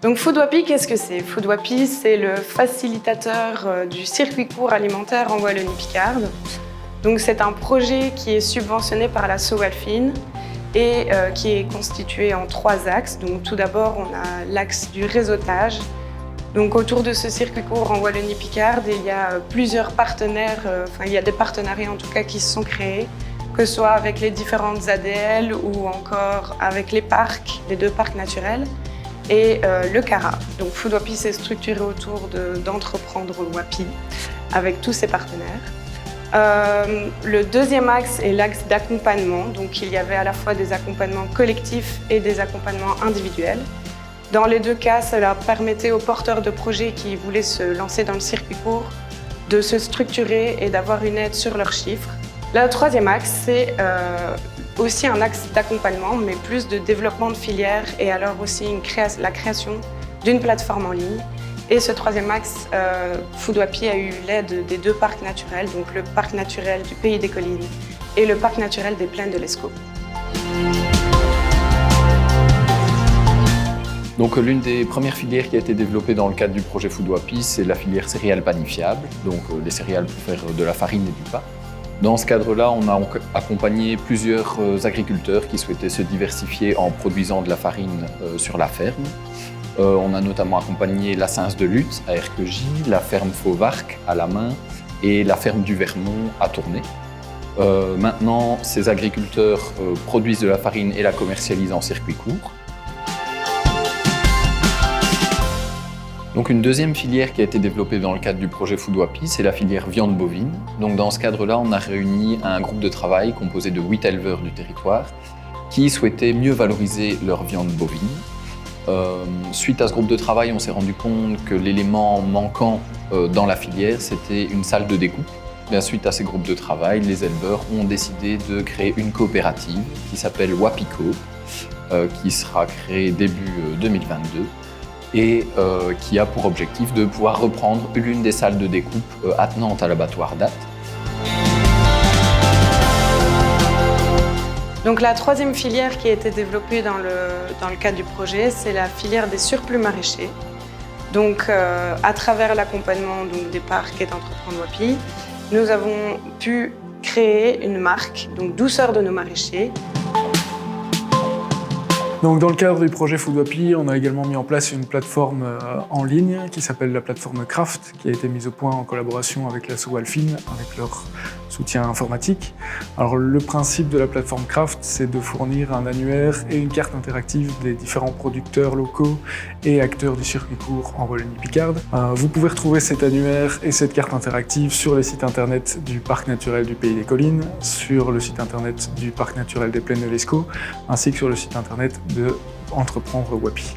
Donc Foodwapi, qu'est-ce que c'est? Foodwapi, c'est le facilitateur du circuit court alimentaire en Wallonie-Picarde. Donc c'est un projet qui est subventionné par la Sowalfine et qui est constitué en 3 axes. Donc tout d'abord, on a l'axe du réseautage. Donc autour de ce circuit court en Wallonie-Picarde, il y a plusieurs partenaires, il y a des partenariats en tout cas qui se sont créés, que ce soit avec les différentes ADL ou encore avec les parcs, les 2 parcs naturels, et le CARA. Donc Foodwapi s'est structuré autour d'Entreprendre Wapi avec tous ses partenaires. Le deuxième axe est l'axe d'accompagnement. Donc il y avait à la fois des accompagnements collectifs et des accompagnements individuels. Dans les 2 cas, cela permettait aux porteurs de projets qui voulaient se lancer dans le circuit court de se structurer et d'avoir une aide sur leurs chiffres. Le troisième axe, c'est aussi un axe d'accompagnement, mais plus de développement de filières et alors aussi la création d'une plateforme en ligne. Et ce troisième axe, Foodwapi a eu l'aide des 2 parcs naturels, donc le parc naturel du Pays des Collines et le parc naturel des Plaines de l'Escaut. Donc l'une des premières filières qui a été développée dans le cadre du projet Foodwapi, c'est la filière céréales panifiables, donc les céréales pour faire de la farine et du pain. Dans ce cadre-là, on a accompagné plusieurs agriculteurs qui souhaitaient se diversifier en produisant de la farine sur la ferme. On a notamment accompagné la Sens de Lutte à Erquegy, la ferme Fauvarc à La Main et la ferme du Vermont à Tournai. Maintenant, ces agriculteurs produisent de la farine et la commercialisent en circuit court. Donc une deuxième filière qui a été développée dans le cadre du projet Foodwapi, c'est la filière viande bovine. Donc dans ce cadre-là, on a réuni un groupe de travail composé de 8 éleveurs du territoire qui souhaitaient mieux valoriser leur viande bovine. Suite à ce groupe de travail, on s'est rendu compte que l'élément manquant dans la filière, c'était une salle de découpe. Bien, suite à ces groupes de travail, les éleveurs ont décidé de créer une coopérative qui s'appelle Wapico, qui sera créée début 2022. Et qui a pour objectif de pouvoir reprendre l'une des salles de découpe attenantes à l'abattoir d'Ath. Donc la troisième filière qui a été développée dans le cadre du projet, c'est la filière des surplus maraîchers. Donc à travers l'accompagnement des parcs et d'Entreprendre Wapi, nous avons pu créer une marque, donc Douceur de nos maraîchers. Donc, dans le cadre du projet Foodwapi, on a également mis en place une plateforme en ligne qui s'appelle la plateforme Craft, qui a été mise au point en collaboration avec la Sowalfine, avec leur soutien informatique. Alors, le principe de la plateforme Craft, c'est de fournir un annuaire et une carte interactive des différents producteurs locaux et acteurs du circuit court en Wallonie-Picarde. Vous pouvez retrouver cet annuaire et cette carte interactive sur les sites internet du Parc naturel du Pays des Collines, sur le site internet du Parc naturel des Plaines de l'Escaut, ainsi que sur le site internet de Entreprendre Wapi.